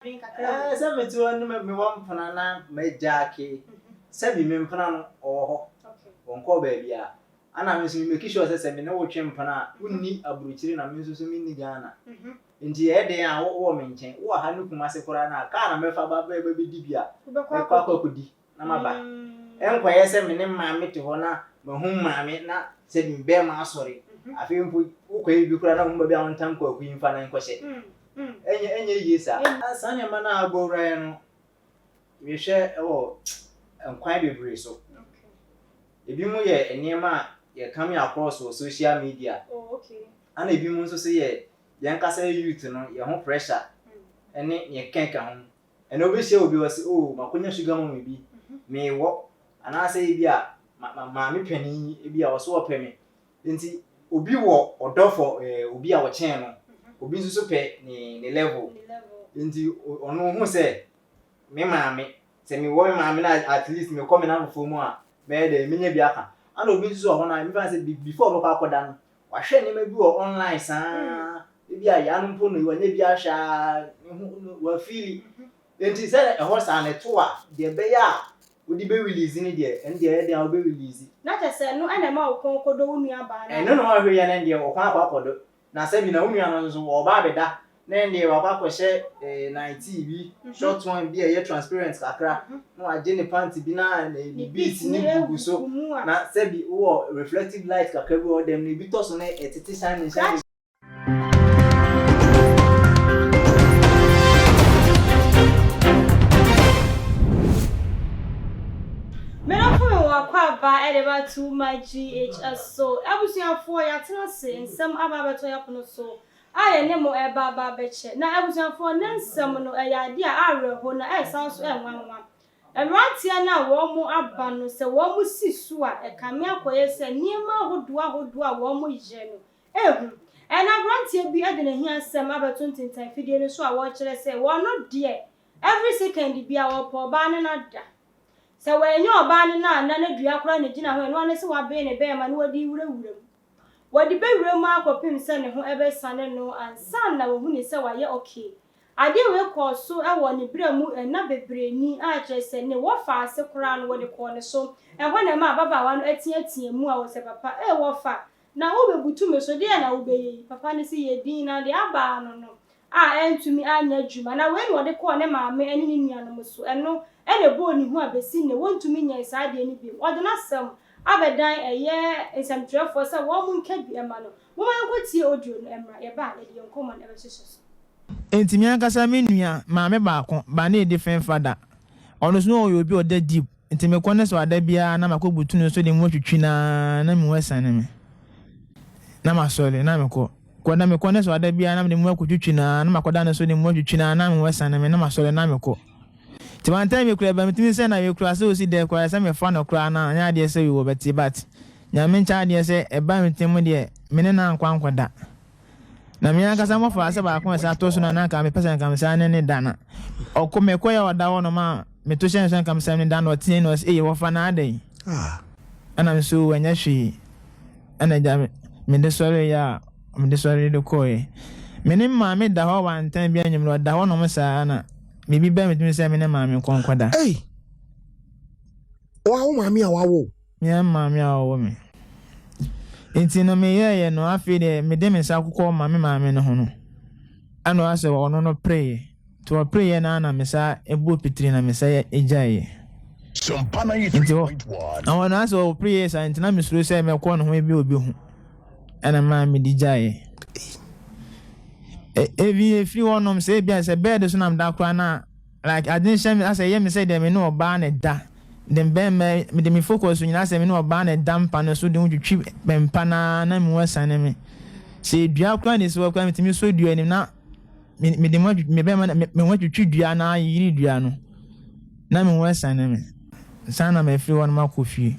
Seven to one, me one panana, me jacky. Seven men pan or one call baby. And I'm making sure that I know champana, who need a brutin and Mrs. Minigana. In the air, they are all woman chain, or Hanuku Masakorana, can't remember about baby Dibia, Papa could be. Namaba. Enquire some name mammy to honor, but whom mammy not said me bear my sorry. I feel who could be crowned on Tanko, Queen Fan and question. Any years, Sanya Mana go Ryan. We share and quite a breeze. If you know ye and near ma, you're coming across social media. Oh, okay. And if you want to say, young Casa youth, your home pressure, and you can't come. And obviously, will be oh, Macunia sugar will be may walk, and I say, yeah, mammy penny, be our swap penny. Inti, Ubi walk or door Ubi our channel. Ubi so pay ni level. Inti, or no who say, me mammy, say me one mammy at least me coming out for more. Bede minye biaka and obi so ho na me say before we kwa dan wa hwe ne mabi o online saa bia ya no mpo no wanya bi ahwa wa feel enti say e ho saa ne to a de be ya odi be release ni de en de de be release na te say no ana ma okonkodo wo nua ba na no ho hwe ya na de o kwa akodo na say bi na wo nua no nso wo ba beda na de wa kwa hye 90 bi short one bi e transparent kakra no age ne panty bi na beat ni gugu so na say bi wo reflective light kakra bi o dem ni bi to so na etete shine Ba edeba too much GHS so abusuafo ya tenase nsem ababeto ya pono so aye ne mo eba ba beche na abusuafo ne nsem no eya ade a areho na esan so enwanwa emrantia na wo mu aba no se wo mu sisu a ekame akoye se niema hodo a wo mu je no ehu ena brantia bi ade na hia nsem abeto ntintan fidie no so a wo kire se wo no de every second bi a wo po ba ne na da se wenye oban na dua kora ne gina ho eno ane se wa be ne be ma ne wadi wurawuram wadi be wuram akopim se ne ho ebe sane no ansan na wo hu ne se wa ye okay ade we ko so e wo ne bramu na bebreni a kire se ne wo fa ase kora no wodi ko ne so e ho ne ma baba wa no atia mu a wo se papa e wo fa na wo bebutu me so de na wo be yi papa ne se ye din na de aba no a entumi anya djuma na we no de ko ne maame ene ne nua no so eno ene bo ni hu abesi ne wontumi nya isa de ni bi ode na sam abedan eye esamtrefo se wo mu nka bi ema no wo man kwatie audio no emra ye ba de yonkoma na behyehyso entimi ankasa me nua maame baako ba na different father ono so no obi oda deep entimi kone so ada bia na makobutu no so de mu twitwi na me wesane me na masole na me ko kwada me kone so ada bia na me mu akutwitwi na makoda na so de mu twitwi na me wesane me na masole na me ko ti one time kura ba mitimi se na we kura so si de kura se me fa no kura na nya de se we wo beti bat nya me ncha de se e ba mitimi de me ne na nkwankwada na me aka sa mo fa se ba ko se ato so na ka me pesa nka me sa ne dana okọ me ko ya wada wo no ma me to shen nka me sa ne dana o tin no e wo fa na adai ana me so wanya hwi ana ja me de sori ya me de sori de ko e me ne ma me da ho wan tan bia nyum no da ho no me sa na bibi ba metumi se me ne maame konkwada wa wo maame a wawo me maame a wawo me enti no me ye no afi de me de me sa akukọ maame no ho no ano ase wo no pray to pray na me sa ebu pitiri na me sa ejaye Sompana 3.1 awon ase wo pray sa enti na me suru se me ko no ho ebi obi hu ana maame di jaye evi free one of say bia say bed so na mda kwa na like I didn't shame I say me say dem no oba na da dem be me dem focus nyina say me no oba na dampa no so dem twitwi bempa na me wasane me say dua kwa ni so kwa me so dua ni na me dem me be me watwitwi dua na yiri dua no na me wasane me sana me free one ma kofi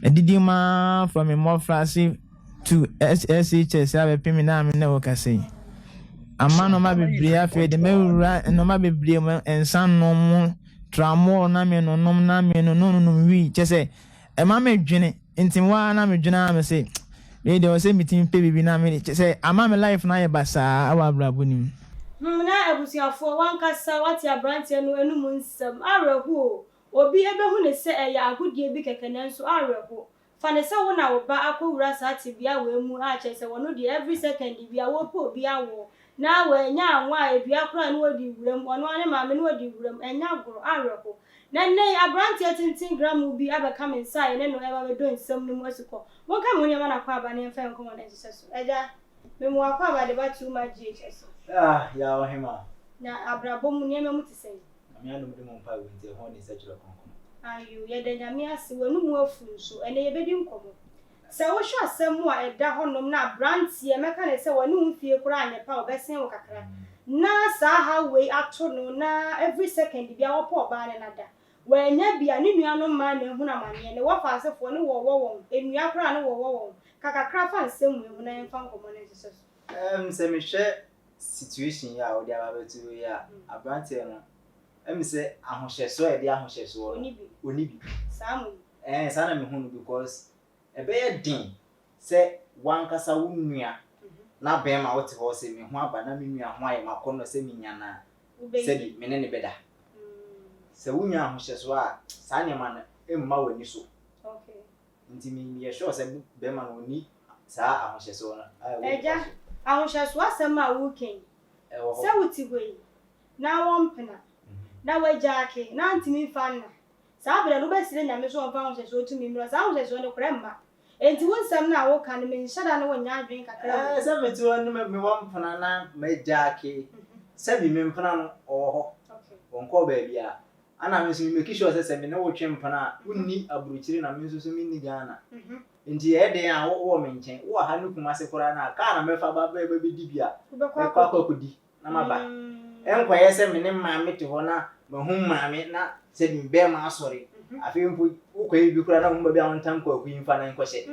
edidi ma from me more frasi to SHS abepim na me na wokase amano ma bebre afi de mewura no ma bebre ensan no mu tramo na me no nom na me no wi chese e ma me dwene ntimwa na me dwene am se me de o se meeting pe bibi na me chese ama me life na ye basa awa brabo nim Na abusuafo wankasa wati abrante no enum nsem areho obi ebehu ne se eya agodie bi kekene nso areho fa ne se wo na wo ba akowura sa tibia we mu a che se wono de every second bia wo po obi awo na we nya anwa ebia kora no odi wuram ono ane maame no odi wuram enya goro areho na ne abrante tintin gram bi abeka me nsa ne no eba be do nsem no mu asiko won ka mo nyama na kwa aba ne mfa nkomo na Jesus eja me mu akwa aba de ba too much Jesus ya ohima na abrabom mu nyama mu tisɛn amia no de mo mpa we nti ho ne sɛkyerɛ konkon ayo ye de nyame ase wonu mu afu nso ene ye bedi nkomo sɛ wo hwɛ asɛm mu a ɛda honom na brantie meka ne sɛ wonu mfie kora anyepa obɛsen wo kakra na saa ha we ato no na every second bia wo pɔ ba ne nada wanya bia ne nua no ma na hu na mane ne wo fa asefo ne wo won enua kora ne wo won kakakra fa nsɛm mu hu na yɛmfa nkomo ne sɛ sɛ me hwɛ situation ya odi ababetu ya abrante no se ahohyeso e dia ahohyeso oni bi samu sana me hunu because ebe ye din se wankasa wo nua na ben ma wote ho se me ho aba na me nua ho aye makono se me nya na se bi me ne beda se wo nua ahohyeso a sa nya ma na emma wani so okay nti me ye sure se be ma no ni sa ahohyeso na eja ahohyeso asɛm a wo ken sɛ wuti hoi na wompena na wajake na ntimi fanna saa bere no besire nyame so onfa ahohyeso tumi mmiro saa ahohyeso ne kora mma enti wonsam na wo kan me nhyada ne wonya adwen kakra sɛ meti wonu me wompena na majake sɛ bi me mpena no oho okay wonko ba bia ana me so me make sure sɛ me ne wo twe mpena unni aburukyiri na me so so me ni Ghana nti den a wo me nkyɛn wo ha no kuma se kora na ka na mefa ba ba bi di bia kwa kodi na maba enkoye sɛ me ne maame te ho na mahu maame na sɛ bi be ma asɔre afei mpo ukoyi bi kora na mo ba bi a wontam kwa kuyi mfa na nkɔhye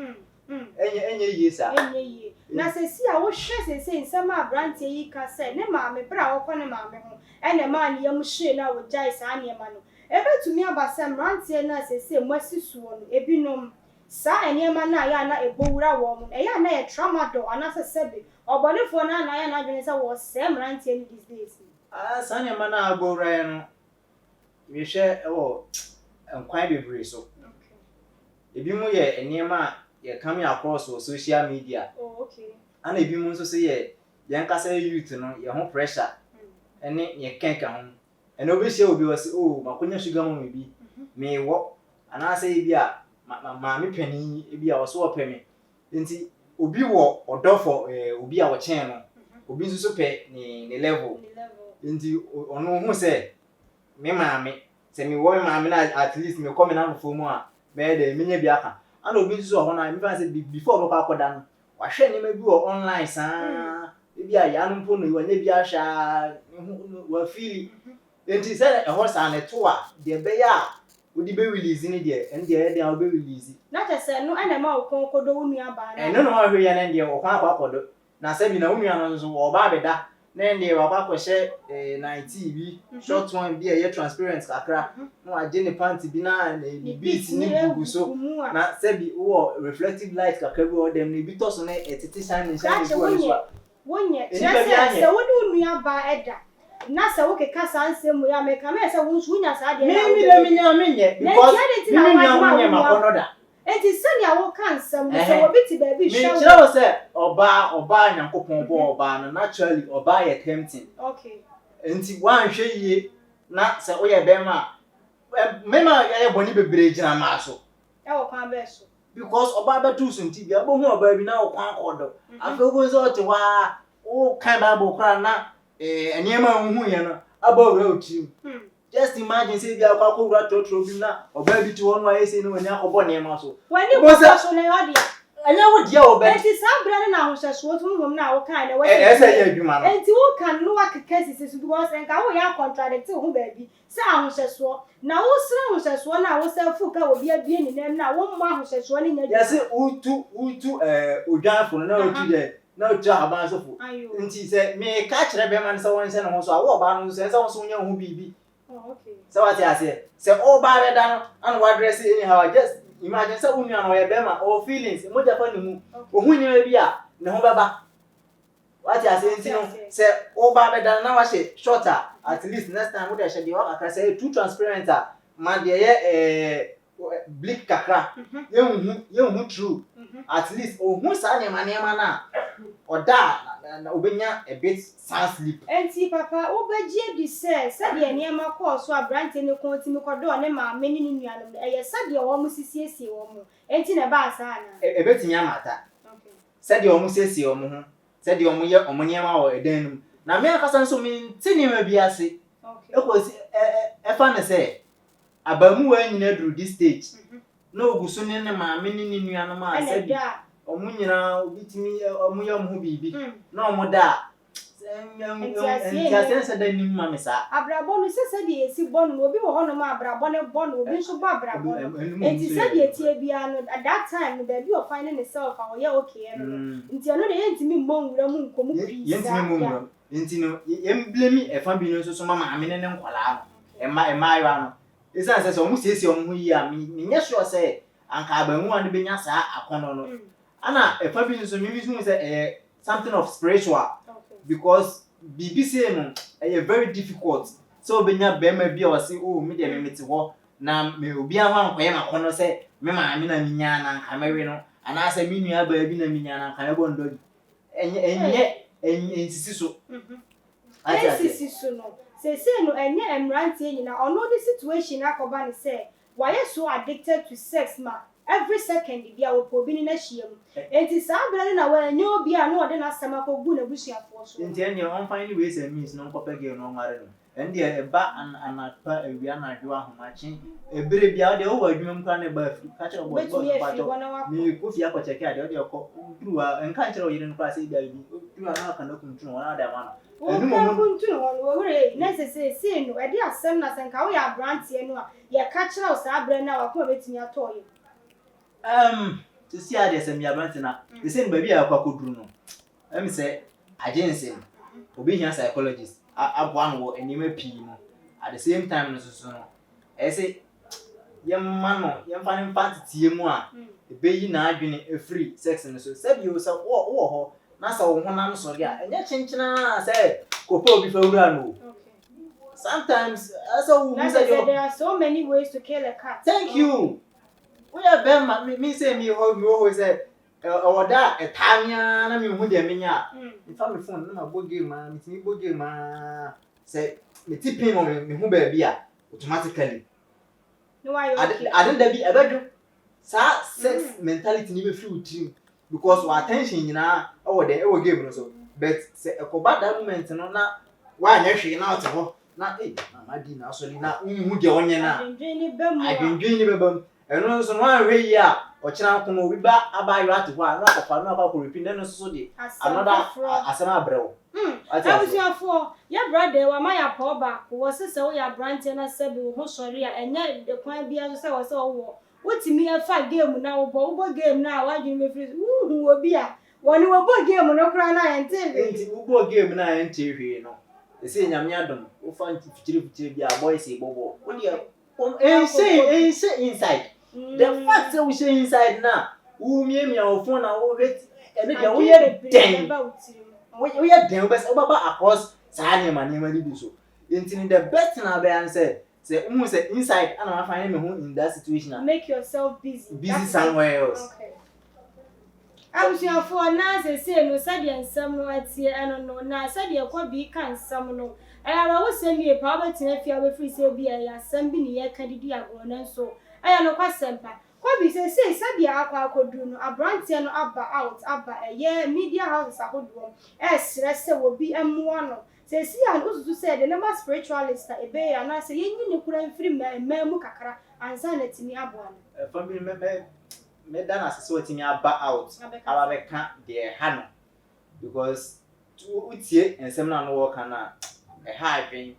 enye yie sa enye yie na sesi a wo hwɛ sesi nsɛm a brante yi ka sɛ ne maame bra wo kɔ ne maame ho ɛna ma ne yam hye na wo gyae saa ne ma no ebetumi abasɛ brante na sesi mwasi suo no ebinom sa enema na ya na ebowura wo mo eya na ye tramadol anase sebe obonefo na ya na adwene sɛ wo se mrantie ni these days sa enema na abowura no we hwɛ ɛwɔ nkwan bebre so ebi mu ye enema ye come across on social media okay ana ebi mu nso se ye kasa youth no ye ho pressure ene ye kenka ho ene obehie obi wase makonya sugar mo bi me wo anase bi a maame pani ebi a woso opeme nti obi wo odofo obi a wo chen no obi nso so pe ni level nti ono hu se me maame se me wo maame na at least me come na fo mu a me de menye bi aka ana obi nso ho na me fa se before boko akoda no wa hwe ni ma bi wo online saa ebi a ya no mpo no wa nya bi ahwa wa feel nti se e ho sa ne to a de be ya odi be release ni de en de de a be release na tese no ana ma okonkodo wonu aba na no ma hwe ya na de o kwa akodo na se bi na wonu ya no nso o ba beda na de wa kwa kwhye 90 bi short one bi e transparent kakra no age ne panty bi na ni beat ni gugu so na se bi wo reflective light kakra bi o dem ni bi to so na etete shine go so wonye se wonu wonu aba eda na se wo keka sansem ya meka me se wo nya sa de me nya because me nya makono da enti senia wo kan sam so wo biti ba bi hwa me kira wo se oba nyankopon bo oba no naturally oba ye tempting okay enti wan hwe yie na se wo ye be ma mema ye boni bebre gina ma so e wo kan be so because oba be tu so nti bia bo hu oba bi na wo kwan kodo afa wo so te wa wo kan ba bo kra na enema hu ye no abawura otim just imagine say bia kwa kowura trotro bi na oba bi ti wonu aye say no wani akobo nema so wani bo so na yo dia anya wo dia oba enti sabra na ahohyeso tum na wo kan na wo ese ye adwuma no enti wo kan no wakeka sisi because enka wo ya contradict ho ba bi say ahohyeso na wo sra ahohyeso na wo say fuka obi abie ni nem na wo mma ahohyeso ni nya yes utu odwanfo na otu de na otu aban so fo nti se me ka kire be man se won se no so awo ba no se won so nya ho bibi okay so what you say se o ba re da no an wa dress anyhow just imagine se unu an o ye be ma o feelings mo ja fa ni mu o hu nya bi a ne ho beba what you are saying say over better now she shorter at least next time we dey share the work I say too transparent man dey bleak kakra you true at least ohun sa ne manema na oda na obenya a bit sound sleep enti papa obegie di say de enema call so abrante ne kontimi kodo ne ma meni ni nuanom eye say de wo mu sisiesie wo mu enti na ba asa na ebetimi amata okay say de wo mu sisiesie wo mu ho say de wo mu ye omonema wo edanum na me akasa nso me ntini ma biase okay ekosi efa ne say abamu wa nyina duru this stage no oguso ne ma meni ni nuanom a say omunyina obitimi omuye omhu bibi na omuda entiasense da nim ma mesa abrabo no se de esi bonu obi wo hono ma abrabo ne bonu obi nso ba abrabo enti se de etie bia no at that time the be of finding itself awon ye okay no enti no de yentimi mmonwura mu nkomu pisa yentimi mmonwura enti no emblemi efa bi no so mama amene ne nkwala no ema ayo no esa se omu siesie omhu yi a me nye sure say anka abamu ane benya saa akono no ana efa bi so me bi say something of spiritual because BBC no very difficult so benya bema bi o say oh me de me meti ho na me obi anwa nkoye makono say me ma me na minya na nka mewe no ana say me nua ba bi na minya na nka ebo ndo enye ensisi so ensisi so no say no enye emrantie nyina ono the situation akoba ne say why so addicted to sex ma every second bia wo po bi ni na hia mu enti saa bra na wa enye obi a no de na asema kogu na busuafo so enti enye on find ways and means no kopege no ngare no endi e ba anapa ewia na adwa ahomachi ebere bia de wo adwuma mu kwa na ba afri ka che obo ni kofi akocheke ade de okọ duwa enka chere oyire no kwa se bia bi duwa na aka na kuntu wona da ma no enu mo kuntu wona wo re necessary no e de asem na senka wo ya brantie no a ye ka chere o saa bra na wa ko betimi atoye to see how there's a miabantina. The same baby I kodru no. Let me say agency. Obi here psychologist. One wo enime pii no. At the same time no so no. I say yem man no, yem fan tie mu a. E be yi na adwene e free sex no so. Say you say wo ho na sa wo honam so dia. Enye chinchina say kopo obi fa wura no. Sometimes there are so many ways to kill a cat. Thank you. We are very me say me always say oda etania na me hu de menya if am phone na go game ma me go game ma say me tipin mo me hu ba bia automatically no why okay I don't be abadu sa sex mentality ni be free team because our attention nyina o de e game no so but say e ko bad that moment no na wa nya hwe na ote ho na mama di na so na hu de onye na adwendwen ni bebam eno so no anwe yi a o kira ko no wi ba abayo ate ho a na akwa na akwa repeat no so de another asema abrewo abusiafo ya brother wa ma ya pa oba wo sese wo ya brand na sebi wo sori a enye de kwan bia so se wo se wo wotimi afa game na wo game na wadwin me free obi a woni wo bo game no kra na ente enti wo bo game na ente hwe no ese nyame adom wo fa fitiri bia boys e bobo wo dia inside the fact that we say inside now who me your phone na wo wait and then we are den we are den best baba across sane mane mani bi so enti the best na be answer say say inside and I find me who in that situation make yourself busy somewhere else okay abusiafo na say no sade ensam no atie eno no na sade kwa bi kan sam no ayara wo se mi pa ba tina fia be free say bi ya sam bi ni ye kadidi agro na so aya no kwa sempa kwa bi say sade akwa akodu no abrantie no aba eye media houses ahodo stress se wo bi ammo no say si an ususu say the number spiritualist ebe ya na say yenyi ne kura mfiri memu kakra ansa na timi abo no family me dan asese watimi aba out aba be ka de ha no because to utie ensem na no wo kana ha adwen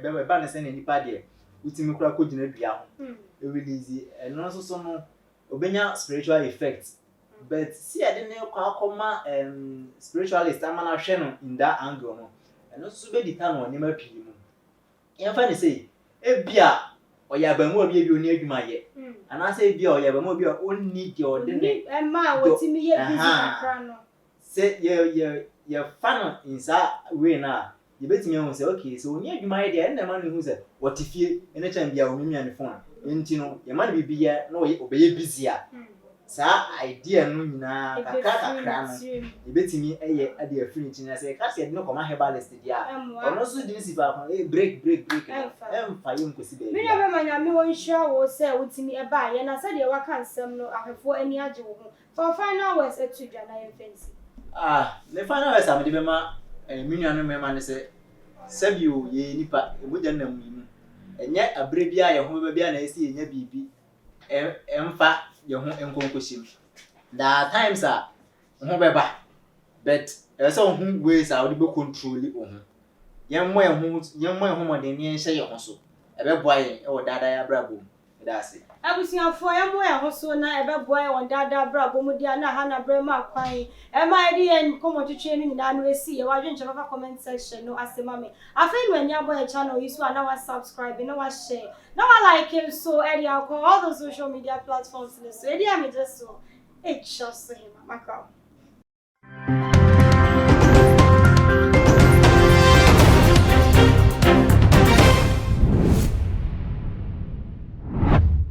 be ba na se na nipa de utimi kura ko gina dua ho e release no so no obenya spiritual effects but see I didn't kwa akoma spiritualist amana hwe no in that angle no eno so be ditan woni ma pii mu yemfa ne say ebia oyabamu obi oni adwuma ye ana say bia oyabamu obi oni de odene ma wotimi ye busy akra no say ye your fan inside way na you bet me on say okay so when you my idea and man who say what if you anytime be a woman on the phone enti no your man be ya no obey busy a sa idea no nyina kakra no you bet me ade affinity na say case no come herbalist dia ono so di si ba break fa you nkosi be me na manya me won hwa wo say wutimi e ba ye na say de waka nsem no ahefo ani age wo ho for final words etudwa na ye fancy the final words am de be ma minua no me ma ne say sabio ye nipa eboja na mu enye abre bia ye ho bia na esi enya bibi emfa ye ho enkonkoshim da times ho beba but so ho ways a we be control ho yemmo ho modern ye nhye ye ho so ebeboa ye e wo dada ya brabo that's it abusiafo yemmo ye ho so na ebeboa ye won dada brabo mu dia na ha na brema kwan e ma ide ye komotwetwe no nyina no esi ye wadwenche papa comment section no asema me afei no anya boy channel you so na wa subscribe na wa share na wa like him so area all the social media platforms so area me just so it just him makao